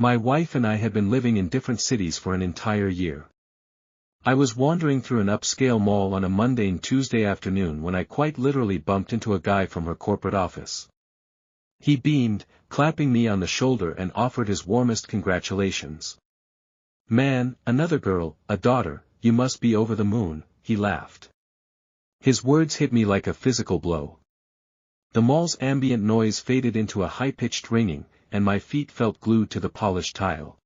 My wife and I had been living in different cities for an entire year. I was wandering through an upscale mall on a mundane Tuesday afternoon when I quite literally bumped into a guy from her corporate office. He beamed, clapping me on the shoulder and offered his warmest congratulations. "Man, another girl, a daughter, you must be over the moon," he laughed. His words hit me like a physical blow. The mall's ambient noise faded into a high-pitched ringing, and my feet felt glued to the polished tile.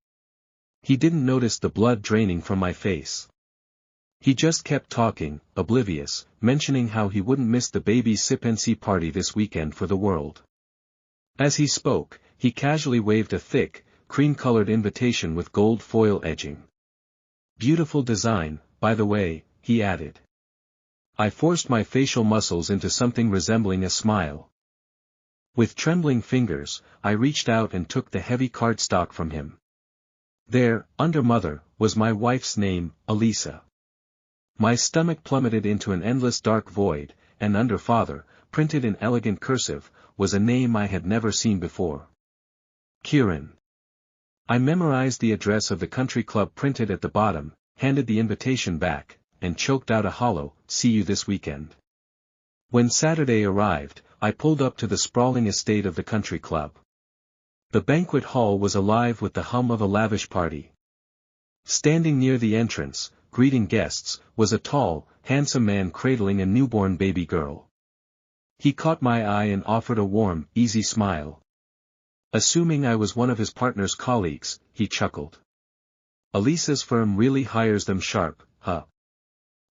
He didn't notice the blood draining from my face. He just kept talking, oblivious, mentioning how he wouldn't miss the baby's sip-and-see party this weekend for the world. As he spoke, he casually waved a thick, cream-colored invitation with gold foil edging. "Beautiful design, by the way," he added. I forced my facial muscles into something resembling a smile. With trembling fingers, I reached out and took the heavy cardstock from him. There, under Mother, was my wife's name, Elisa. My stomach plummeted into an endless dark void, and under Father, printed in elegant cursive, was a name I had never seen before. Kieran. I memorized the address of the country club printed at the bottom, handed the invitation back, and choked out a hollow, "See you this weekend." When Saturday arrived, I pulled up to the sprawling estate of the country club. The banquet hall was alive with the hum of a lavish party. Standing near the entrance, greeting guests, was a tall, handsome man cradling a newborn baby girl. He caught my eye and offered a warm, easy smile. Assuming I was one of his partner's colleagues, he chuckled. "Elisa's firm really hires them sharp, huh?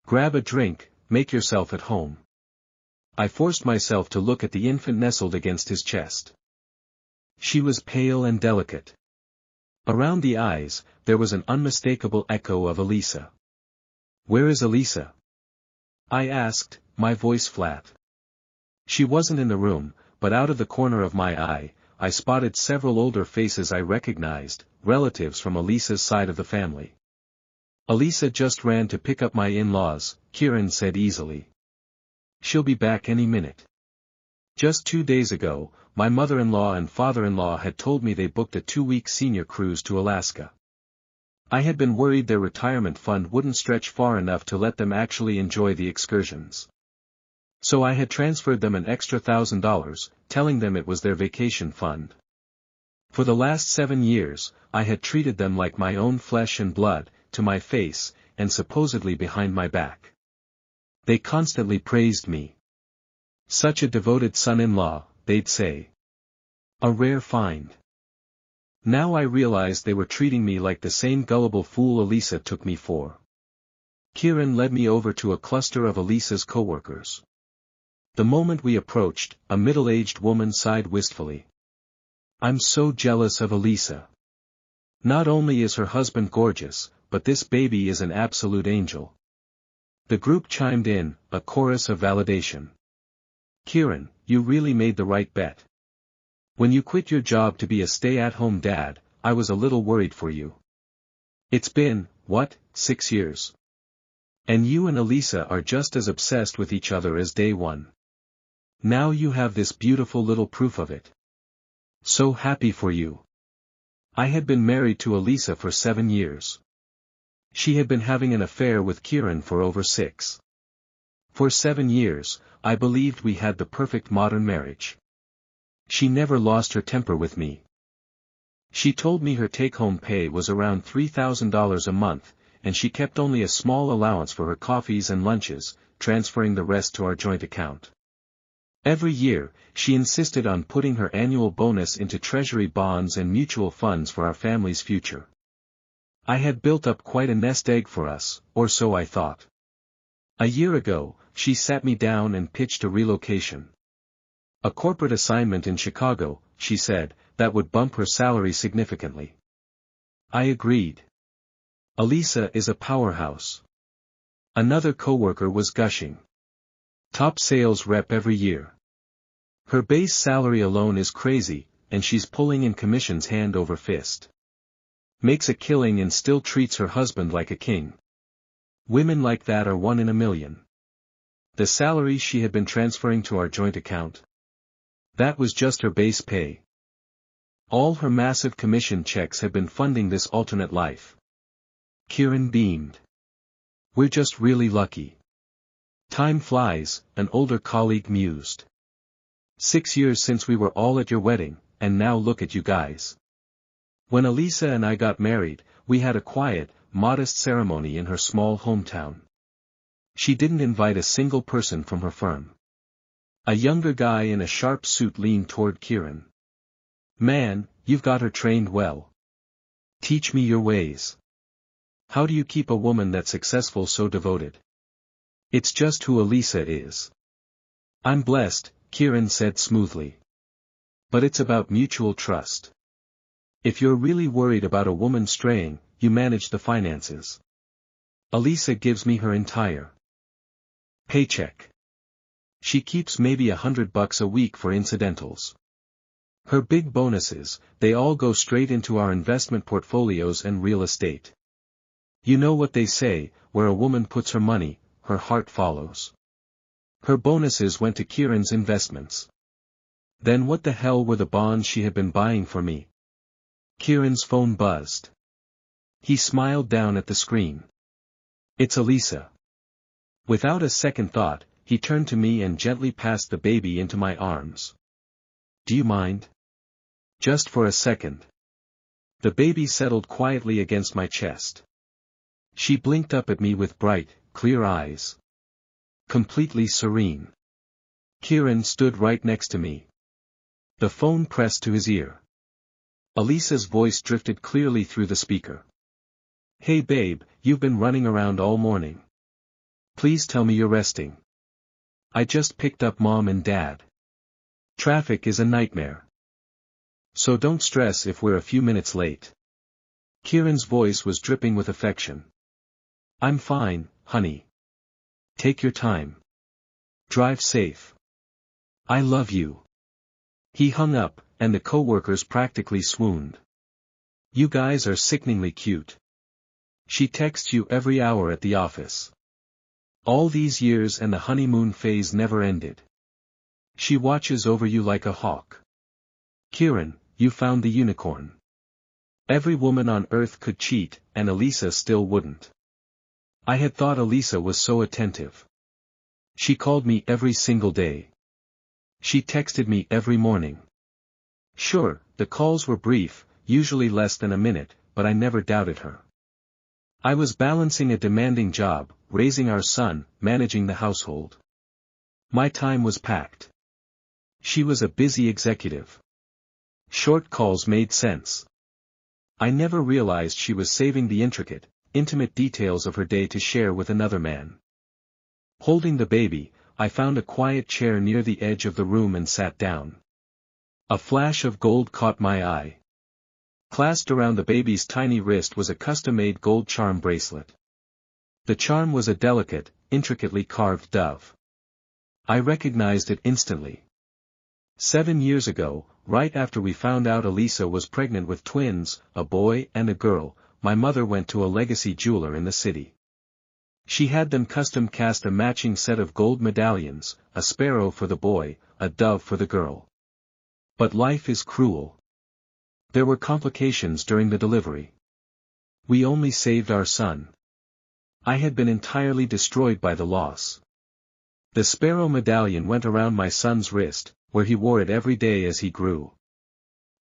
Grab a drink, make yourself at home." I forced myself to look at the infant nestled against his chest. She was pale and delicate. Around the eyes, there was an unmistakable echo of Elisa. "Where is Elisa?" I asked, my voice flat. She wasn't in the room, but out of the corner of my eye, I spotted several older faces I recognized, relatives from Elisa's side of the family. "Elisa just ran to pick up my in-laws," Kieran said easily. "She'll be back any minute." Just 2 days ago, my mother-in-law and father-in-law had told me they booked a 2-week senior cruise to Alaska. I had been worried their retirement fund wouldn't stretch far enough to let them actually enjoy the excursions. So I had transferred them an extra $1,000, telling them it was their vacation fund. For the last 7 years, I had treated them like my own flesh and blood, to my face, and supposedly behind my back. They constantly praised me. "Such a devoted son-in-law," they'd say. "A rare find." Now I realized they were treating me like the same gullible fool Elisa took me for. Kieran led me over to a cluster of Elisa's coworkers. The moment we approached, a middle-aged woman sighed wistfully. "I'm so jealous of Elisa. Not only is her husband gorgeous, but this baby is an absolute angel." The group chimed in, a chorus of validation. "Kieran, you really made the right bet. When you quit your job to be a stay-at-home dad, I was a little worried for you. It's been, 6 years? And you and Elisa are just as obsessed with each other as day one. Now you have this beautiful little proof of it. So happy for you." I had been married to Elisa for 7 years. She had been having an affair with Kieran for over 6. For 7 years, I believed we had the perfect modern marriage. She never lost her temper with me. She told me her take-home pay was around $3,000 a month, and she kept only a small allowance for her coffees and lunches, transferring the rest to our joint account. Every year, she insisted on putting her annual bonus into treasury bonds and mutual funds for our family's future. I had built up quite a nest egg for us, or so I thought. A year ago, she sat me down and pitched a relocation. A corporate assignment in Chicago, she said, that would bump her salary significantly. I agreed. Elisa is a powerhouse. Another coworker was gushing. Top sales rep every year. Her base salary alone is crazy, and she's pulling in commissions hand over fist. Makes a killing and still treats her husband like a king. Women like that are 1 in a million. The salary she had been transferring to our joint account. That was just her base pay. All her massive commission checks have been funding this alternate life. Kieran beamed. We're just really lucky. Time flies, an older colleague mused. 6 years since we were all at your wedding, and now look at you guys. When Elisa and I got married, we had a quiet, modest ceremony in her small hometown. She didn't invite a single person from her firm. A younger guy in a sharp suit leaned toward Kieran. Man, you've got her trained well. Teach me your ways. How do you keep a woman that's successful so devoted? It's just who Elisa is. I'm blessed, Kieran said smoothly. But it's about mutual trust. If you're really worried about a woman straying, you manage the finances. Elisa gives me her entire paycheck. She keeps maybe $100 a week for incidentals. Her big bonuses, they all go straight into our investment portfolios and real estate. You know what they say, where a woman puts her money, her heart follows. Her bonuses went to Kieran's investments. Then what the hell were the bonds she had been buying for me? Kieran's phone buzzed. He smiled down at the screen. It's Elisa. Without a second thought, he turned to me and gently passed the baby into my arms. Do you mind? Just for a second. The baby settled quietly against my chest. She blinked up at me with bright, clear eyes. Completely serene. Kieran stood right next to me. The phone pressed to his ear. Elisa's voice drifted clearly through the speaker. Hey babe, you've been running around all morning. Please tell me you're resting. I just picked up mom and dad. Traffic is a nightmare. So don't stress if we're a few minutes late. Kieran's voice was dripping with affection. I'm fine, honey. Take your time. Drive safe. I love you. He hung up, and the coworkers practically swooned. You guys are sickeningly cute. She texts you every hour at the office. All these years and the honeymoon phase never ended. She watches over you like a hawk. Kieran, you found the unicorn. Every woman on earth could cheat, and Elisa still wouldn't. I had thought Elisa was so attentive. She called me every single day. She texted me every morning. Sure, the calls were brief, usually less than a minute, but I never doubted her. I was balancing a demanding job, raising our son, managing the household. My time was packed. She was a busy executive. Short calls made sense. I never realized she was saving the intricate, intimate details of her day to share with another man. Holding the baby, I found a quiet chair near the edge of the room and sat down. A flash of gold caught my eye. Clasped around the baby's tiny wrist was a custom-made gold charm bracelet. The charm was a delicate, intricately carved dove. I recognized it instantly. 7 years ago, right after we found out Elisa was pregnant with twins, a boy and a girl, my mother went to a legacy jeweler in the city. She had them custom cast a matching set of gold medallions, a sparrow for the boy, a dove for the girl. But life is cruel. There were complications during the delivery. We only saved our son. I had been entirely destroyed by the loss. The sparrow medallion went around my son's wrist, where he wore it every day as he grew.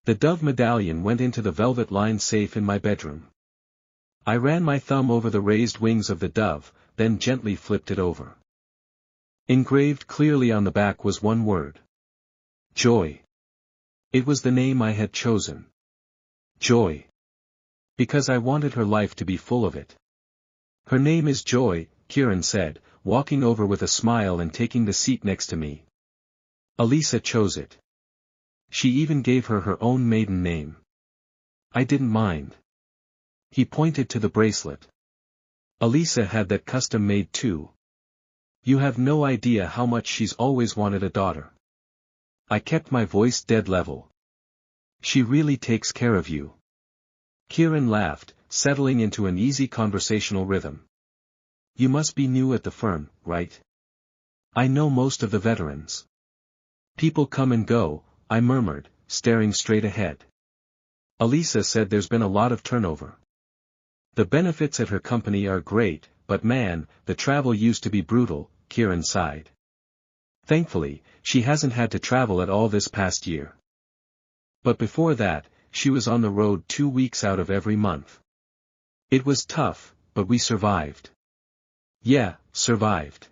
The dove medallion went into the velvet-lined safe in my bedroom. I ran my thumb over the raised wings of the dove, then gently flipped it over. Engraved clearly on the back was one word. Joy. It was the name I had chosen. Joy. Because I wanted her life to be full of it. Her name is Joy, Kieran said, walking over with a smile and taking the seat next to me. Elisa chose it. She even gave her her own maiden name. I didn't mind. He pointed to the bracelet. Elisa had that custom made too. You have no idea how much she's always wanted a daughter. I kept my voice dead level. She really takes care of you. Kieran laughed, settling into an easy conversational rhythm. You must be new at the firm, right? I know most of the veterans. People come and go, I murmured, staring straight ahead. Elisa said there's been a lot of turnover. The benefits at her company are great, but man, the travel used to be brutal, Kieran sighed. Thankfully, she hasn't had to travel at all this past year. But before that, she was on the road 2 weeks out of every month. It was tough, but we survived. Yeah, survived.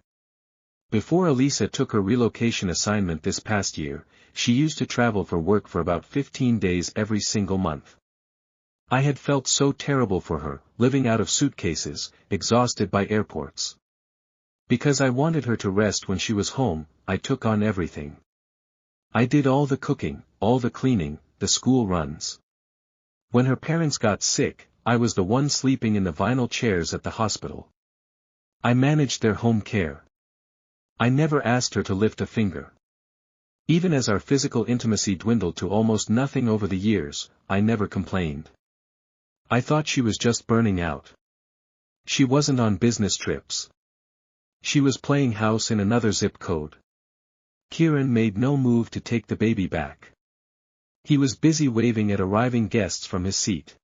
Before Elisa took her relocation assignment this past year, she used to travel for work for about 15 days every single month. I had felt so terrible for her, living out of suitcases, exhausted by airports. Because I wanted her to rest when she was home, I took on everything. I did all the cooking, all the cleaning, the school runs. When her parents got sick, I was the one sleeping in the vinyl chairs at the hospital. I managed their home care. I never asked her to lift a finger. Even as our physical intimacy dwindled to almost nothing over the years, I never complained. I thought she was just burning out. She wasn't on business trips. She was playing house in another zip code. Kieran made no move to take the baby back. He was busy waving at arriving guests from his seat.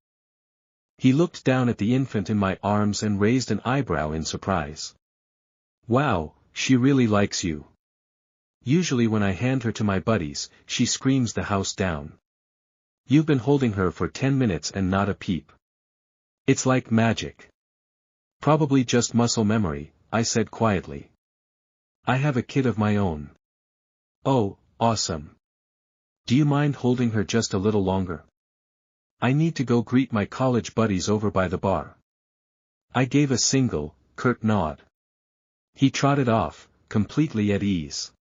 He looked down at the infant in my arms and raised an eyebrow in surprise. Wow, she really likes you. Usually when I hand her to my buddies, she screams the house down. You've been holding her for 10 minutes and not a peep. It's like magic. Probably just muscle memory, I said quietly. I have a kid of my own. Oh, awesome. Do you mind holding her just a little longer? I need to go greet my college buddies over by the bar. I gave a single, curt nod. He trotted off, completely at ease.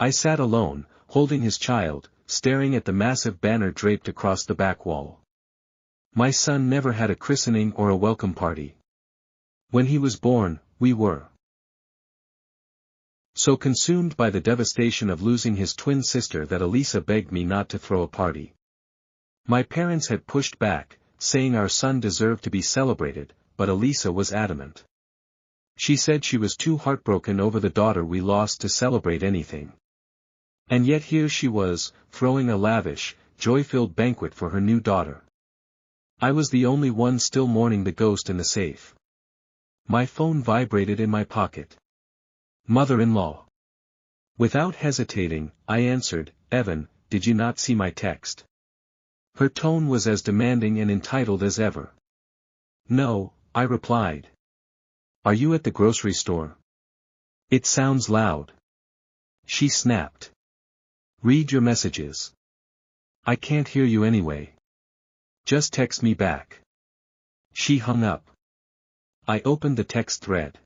I sat alone, holding his child, staring at the massive banner draped across the back wall. My son never had a christening or a welcome party. When he was born, we were so consumed by the devastation of losing his twin sister that Elisa begged me not to throw a party. My parents had pushed back, saying our son deserved to be celebrated, but Elisa was adamant. She said she was too heartbroken over the daughter we lost to celebrate anything. And yet here she was, throwing a lavish, joy-filled banquet for her new daughter. I was the only one still mourning the ghost in the safe. My phone vibrated in my pocket. Mother-in-law. Without hesitating, I answered, Evan, did you not see my text? Her tone was as demanding and entitled as ever. No, I replied. Are you at the grocery store? It sounds loud. She snapped. Read your messages. I can't hear you anyway. Just text me back. She hung up. I opened the text thread.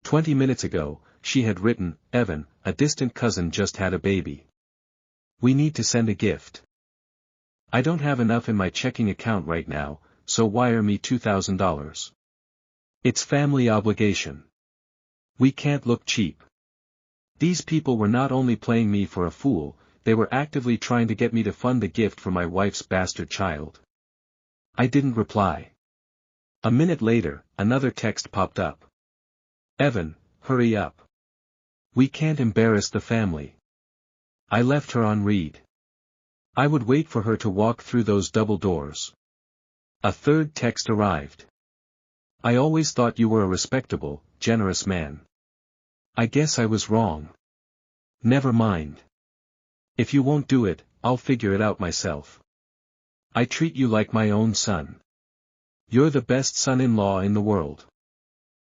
20 minutes ago, she had written, Evan, a distant cousin just had a baby. We need to send a gift. I don't have enough in my checking account right now, so wire me $2,000. It's family obligation. We can't look cheap. These people were not only playing me for a fool, they were actively trying to get me to fund the gift for my wife's bastard child. I didn't reply. A minute later, another text popped up. Evan, hurry up. We can't embarrass the family. I left her on read. I would wait for her to walk through those double doors. A third text arrived. I always thought you were a respectable, generous man. I guess I was wrong. Never mind. If you won't do it, I'll figure it out myself. I treat you like my own son. You're the best son-in-law in the world.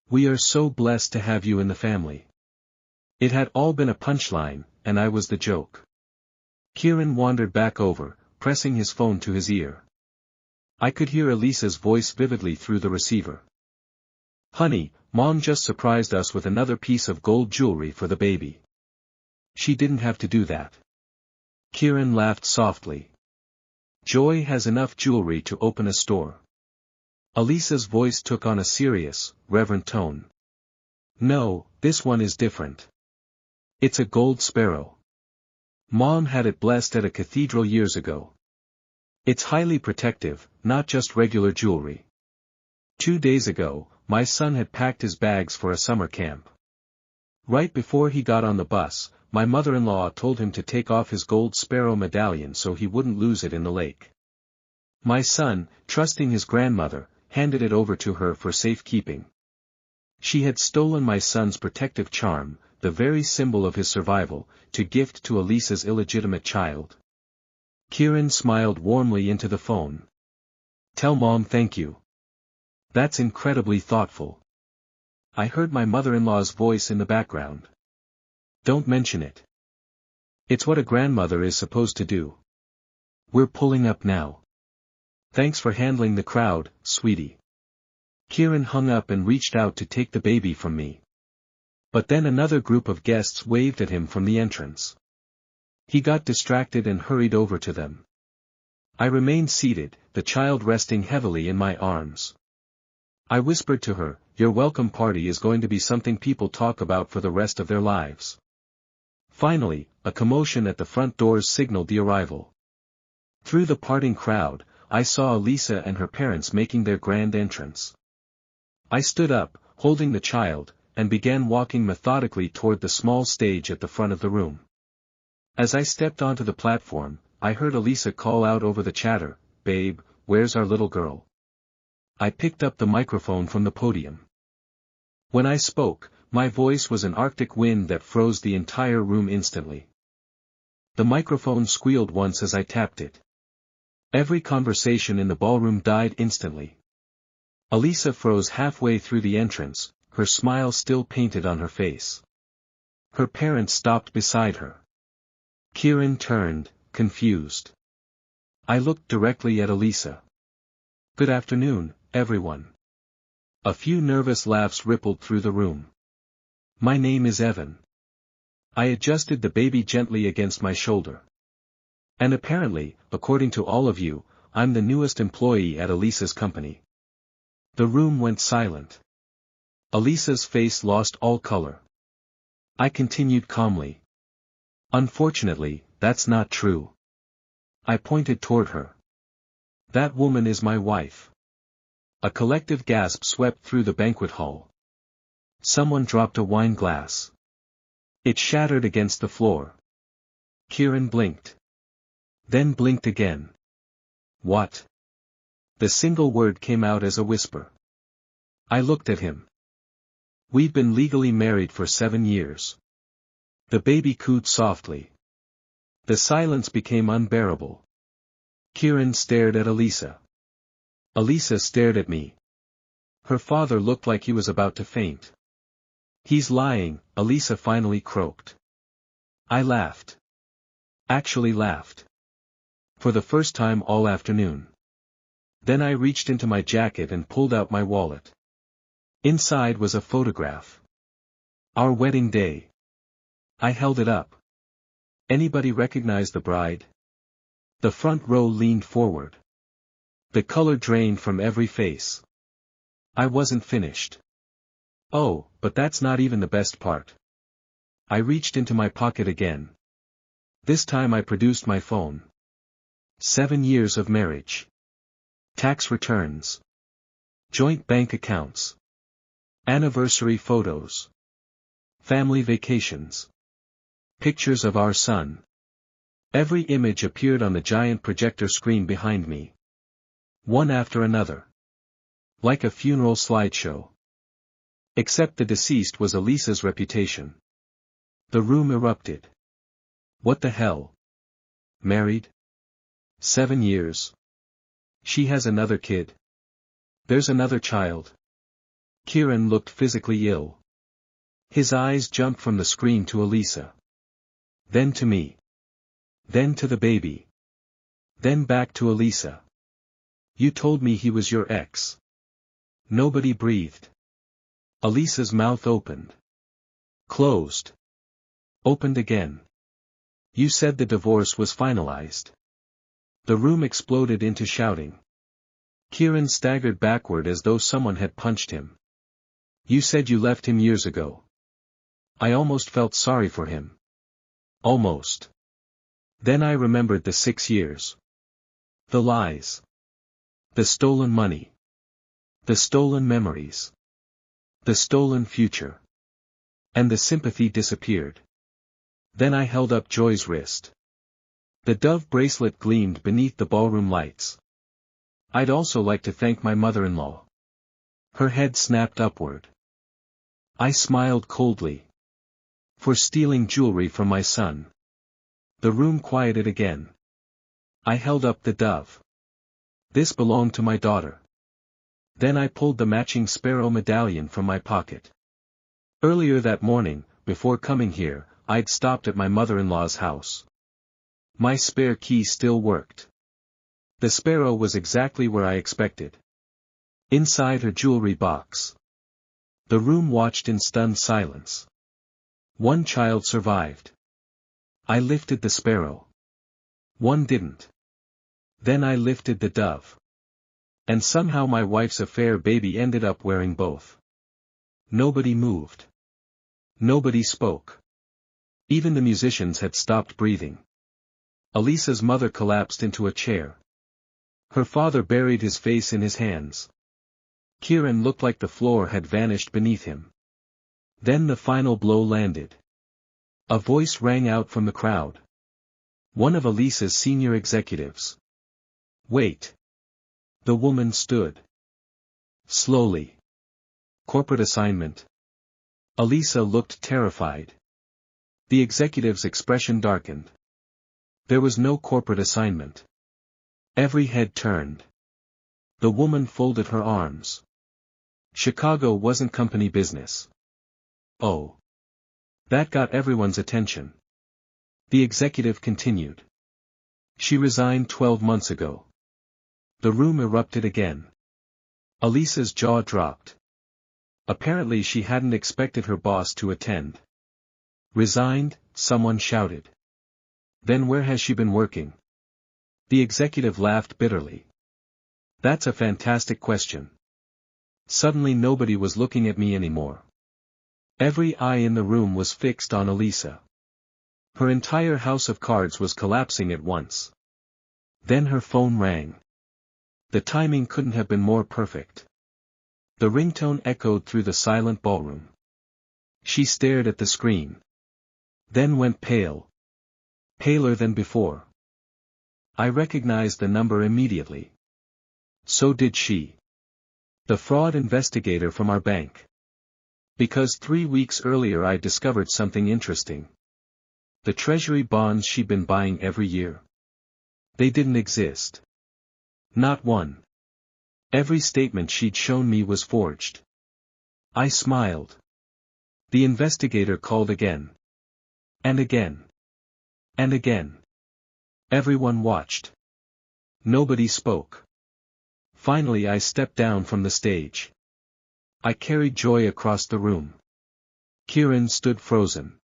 We are so blessed to have you in the family. It had all been a punchline, and I was the joke. Kieran wandered back over, pressing his phone to his ear. I could hear Elisa's voice vividly through the receiver. Honey, Mom just surprised us with another piece of gold jewelry for the baby. She didn't have to do that. Kieran laughed softly. Joy has enough jewelry to open a store. Elisa's voice took on a serious, reverent tone. No, this one is different. It's a gold sparrow. Mom had it blessed at a cathedral years ago. It's highly protective, not just regular jewelry. 2 days ago, my son had packed his bags for a summer camp. Right before he got on the bus, my mother-in-law told him to take off his gold sparrow medallion so he wouldn't lose it in the lake. My son, trusting his grandmother, handed it over to her for safekeeping. She had stolen my son's protective charm, the very symbol of his survival, to gift to Elisa's illegitimate child. Kieran smiled warmly into the phone. Tell Mom thank you. That's incredibly thoughtful. I heard my mother-in-law's voice in the background. Don't mention it. It's what a grandmother is supposed to do. We're pulling up now. Thanks for handling the crowd, sweetie. Kieran hung up and reached out to take the baby from me. But then another group of guests waved at him from the entrance. He got distracted and hurried over to them. I remained seated, the child resting heavily in my arms. I whispered to her, "Your welcome party is going to be something people talk about for the rest of their lives." Finally, a commotion at the front doors signaled the arrival. Through the parting crowd, I saw Elisa and her parents making their grand entrance. I stood up, holding the child, and began walking methodically toward the small stage at the front of the room. As I stepped onto the platform, I heard Elisa call out over the chatter, "Babe, where's our little girl?" I picked up the microphone from the podium. When I spoke, my voice was an arctic wind that froze the entire room instantly. The microphone squealed once as I tapped it. Every conversation in the ballroom died instantly. Elisa froze halfway through the entrance, her smile still painted on her face. Her parents stopped beside her. Kieran turned, confused. I looked directly at Elisa. "Good afternoon, everyone." A few nervous laughs rippled through the room. "My name is Evan." I adjusted the baby gently against my shoulder. "And apparently, according to all of you, I'm the newest employee at Elisa's company." The room went silent. Elisa's face lost all color. I continued calmly. "Unfortunately, that's not true." I pointed toward her. "That woman is my wife." A collective gasp swept through the banquet hall. Someone dropped a wine glass. It shattered against the floor. Kieran blinked. Then blinked again. "What?" The single word came out as a whisper. I looked at him. "We've been legally married for 7 years." The baby cooed softly. The silence became unbearable. Kieran stared at Elisa. Elisa stared at me. Her father looked like he was about to faint. "He's lying," Elisa finally croaked. I laughed. Actually laughed. For the first time all afternoon. Then I reached into my jacket and pulled out my wallet. Inside was a photograph. Our wedding day. I held it up. "Anybody recognize the bride?" The front row leaned forward. The color drained from every face. I wasn't finished. "Oh, but that's not even the best part." I reached into my pocket again. This time I produced my phone. 7 years of marriage. Tax returns. Joint bank accounts. Anniversary photos. Family vacations. Pictures of our son. Every image appeared on the giant projector screen behind me. One after another. Like a funeral slideshow. Except the deceased was Elisa's reputation. The room erupted. "What the hell? Married? 7 years. She has another kid. There's another child." Kieran looked physically ill. His eyes jumped from the screen to Elisa. Then to me. Then to the baby. Then back to Elisa. "You told me he was your ex." Nobody breathed. Elisa's mouth opened. Closed. Opened again. "You said the divorce was finalized." The room exploded into shouting. Kieran staggered backward as though someone had punched him. "You said you left him years ago." I almost felt sorry for him. Almost. Then I remembered the 6 years. The lies. The stolen money. The stolen memories. The stolen future. And the sympathy disappeared. Then I held up Joy's wrist. The dove bracelet gleamed beneath the ballroom lights. I'd also like to thank my mother-in-law. Her head snapped upward. I smiled coldly. For stealing jewelry from my son. The room quieted again. I held up the dove. This belonged to my daughter. Then I pulled the matching sparrow medallion from my pocket. Earlier that morning, before coming here, I'd stopped at my mother-in-law's house. My spare key still worked. The sparrow was exactly where I expected. Inside her jewelry box. The room watched in stunned silence. One child survived. I lifted the sparrow. One didn't. Then I lifted the dove. And somehow my wife's affair baby ended up wearing both. Nobody moved. Nobody spoke. Even the musicians had stopped breathing. Elisa's mother collapsed into a chair. Her father buried his face in his hands. Kieran looked like the floor had vanished beneath him. Then the final blow landed. A voice rang out from the crowd. One of Elisa's senior executives. Wait. The woman stood. Slowly. Corporate assignment. Elisa looked terrified. The executive's expression darkened. There was no corporate assignment. Every head turned. The woman folded her arms. Chicago wasn't company business. Oh. That got everyone's attention. The executive continued. She resigned 12 months ago. The room erupted again. Elisa's jaw dropped. Apparently she hadn't expected her boss to attend. Resigned, someone shouted. Then where has she been working? The executive laughed bitterly. That's a fantastic question. Suddenly nobody was looking at me anymore. Every eye in the room was fixed on Elisa. Her entire house of cards was collapsing at once. Then her phone rang. The timing couldn't have been more perfect. The ringtone echoed through the silent ballroom. She stared at the screen. Then went pale. Paler than before. I recognized the number immediately. So did she. The fraud investigator from our bank. Because 3 weeks earlier I discovered something interesting. The treasury bonds she'd been buying every year. They didn't exist. Not one. Every statement she'd shown me was forged. I smiled. The investigator called again. And again. And again. Everyone watched. Nobody spoke. Finally I stepped down from the stage. I carried joy across the room. Kieran stood frozen.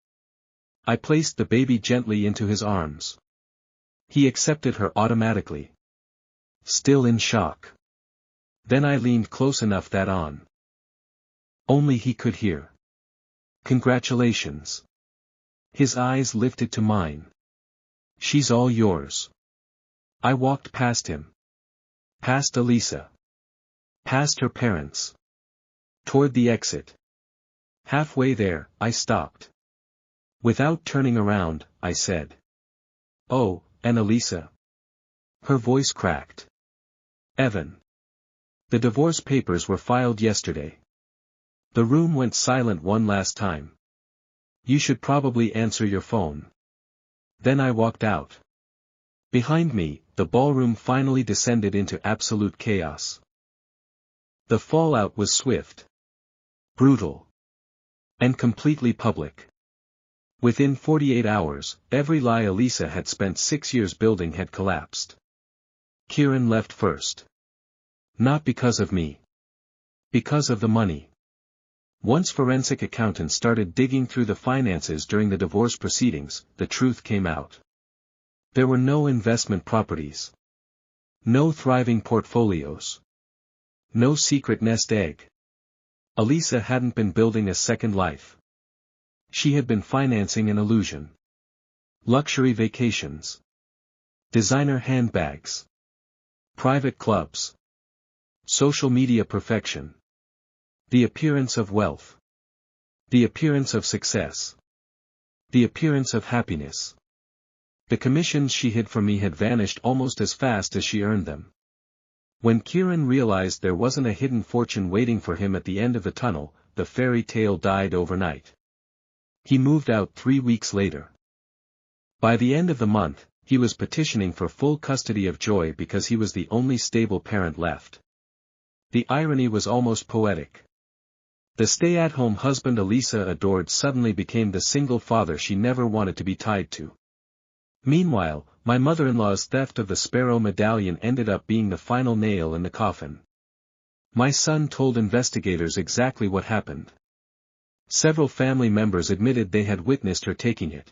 I placed the baby gently into his arms. He accepted her automatically. Still in shock. Then I leaned close enough that only he could hear. Congratulations. His eyes lifted to mine. She's all yours. I walked past him. Past Elisa. Past her parents. Toward the exit. Halfway there, I stopped. Without turning around, I said. Oh, and Elisa. Her voice cracked. Evan. The divorce papers were filed yesterday. The room went silent one last time. You should probably answer your phone. Then I walked out. Behind me, the ballroom finally descended into absolute chaos. The fallout was swift. Brutal. And completely public. Within 48 hours, every lie Elisa had spent 6 years building had collapsed. Kieran left first. Not because of me. Because of the money. Once forensic accountants started digging through the finances during the divorce proceedings, the truth came out. There were no investment properties. No thriving portfolios. No secret nest egg. Elisa hadn't been building a second life. She had been financing an illusion. Luxury vacations. Designer handbags. Private clubs. Social media perfection. The appearance of wealth. The appearance of success. The appearance of happiness. The commissions she hid from me had vanished almost as fast as she earned them. When Kieran realized there wasn't a hidden fortune waiting for him at the end of the tunnel, the fairy tale died overnight. He moved out 3 weeks later. By the end of the month, he was petitioning for full custody of Joy because he was the only stable parent left. The irony was almost poetic. The stay-at-home husband Elisa adored suddenly became the single father she never wanted to be tied to. Meanwhile, my mother-in-law's theft of the sparrow medallion ended up being the final nail in the coffin. My son told investigators exactly what happened. Several family members admitted they had witnessed her taking it.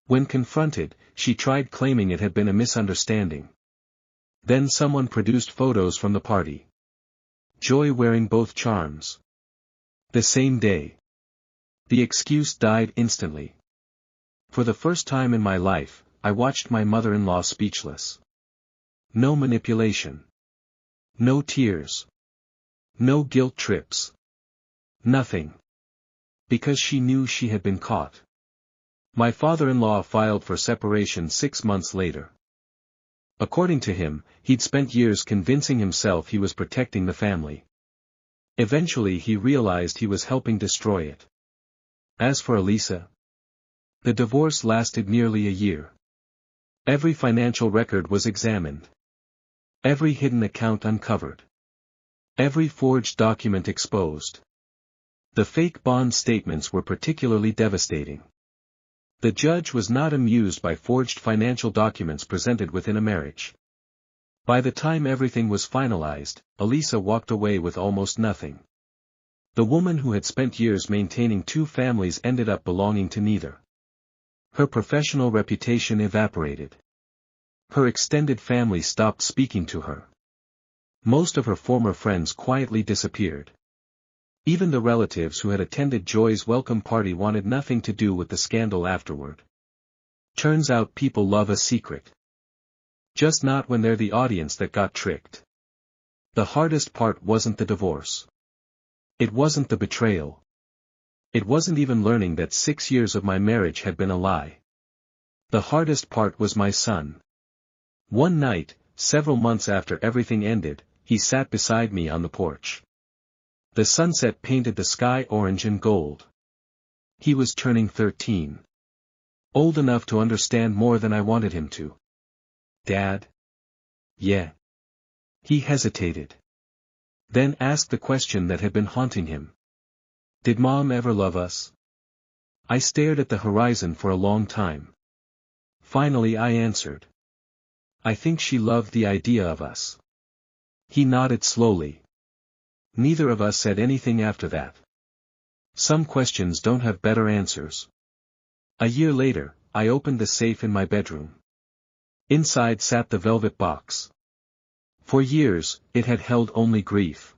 When confronted, she tried claiming it had been a misunderstanding. Then someone produced photos from the party. Joy wearing both charms. The same day. The excuse died instantly. For the first time in my life, I watched my mother-in-law speechless. No manipulation. No tears. No guilt trips. Nothing. Because she knew she had been caught. My father-in-law filed for separation 6 months later. According to him, he'd spent years convincing himself he was protecting the family. Eventually he realized he was helping destroy it. As for Elisa, the divorce lasted nearly a year. Every financial record was examined. Every hidden account uncovered. Every forged document exposed. The fake bond statements were particularly devastating. The judge was not amused by forged financial documents presented within a marriage. By the time everything was finalized, Elisa walked away with almost nothing. The woman who had spent years maintaining 2 families ended up belonging to neither. Her professional reputation evaporated. Her extended family stopped speaking to her. Most of her former friends quietly disappeared. Even the relatives who had attended Joy's welcome party wanted nothing to do with the scandal afterward. Turns out people love a secret. Just not when they're the audience that got tricked. The hardest part wasn't the divorce. It wasn't the betrayal. It wasn't even learning that 6 years of my marriage had been a lie. The hardest part was my son. One night, several months after everything ended, he sat beside me on the porch. The sunset painted the sky orange and gold. He was turning 13. Old enough to understand more than I wanted him to. Dad? Yeah. He hesitated. Then asked the question that had been haunting him. Did Mom ever love us? I stared at the horizon for a long time. Finally I answered. I think she loved the idea of us. He nodded slowly. Neither of us said anything after that. Some questions don't have better answers. A year later, I opened the safe in my bedroom. Inside sat the velvet box. For years, it had held only grief.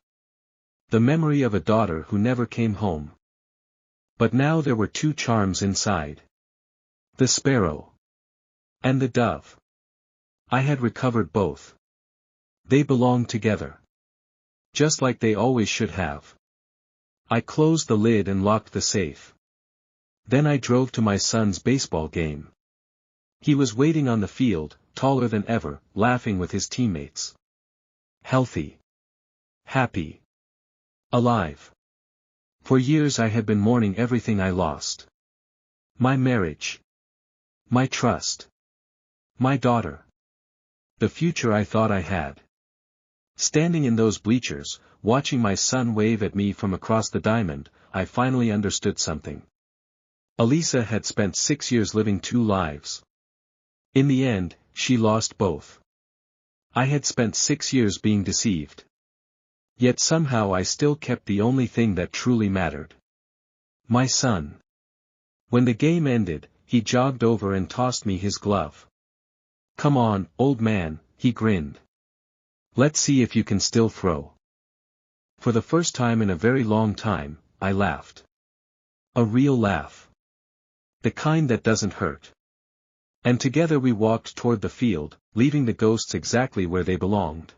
The memory of a daughter who never came home. But now there were 2 charms inside. The sparrow. And the dove. I had recovered both. They belonged together. Just like they always should have. I closed the lid and locked the safe. Then I drove to my son's baseball game. He was waiting on the field, taller than ever, laughing with his teammates. Healthy. Happy. Alive. For years I had been mourning everything I lost. My marriage. My trust. My daughter. The future I thought I had. Standing in those bleachers, watching my son wave at me from across the diamond, I finally understood something. Elisa had spent 6 years living 2 lives. In the end, she lost both. I had spent 6 years being deceived. Yet somehow I still kept the only thing that truly mattered. My son. When the game ended, he jogged over and tossed me his glove. Come on, old man, he grinned. Let's see if you can still throw. For the first time in a very long time, I laughed. A real laugh. The kind that doesn't hurt. And together we walked toward the field, leaving the ghosts exactly where they belonged.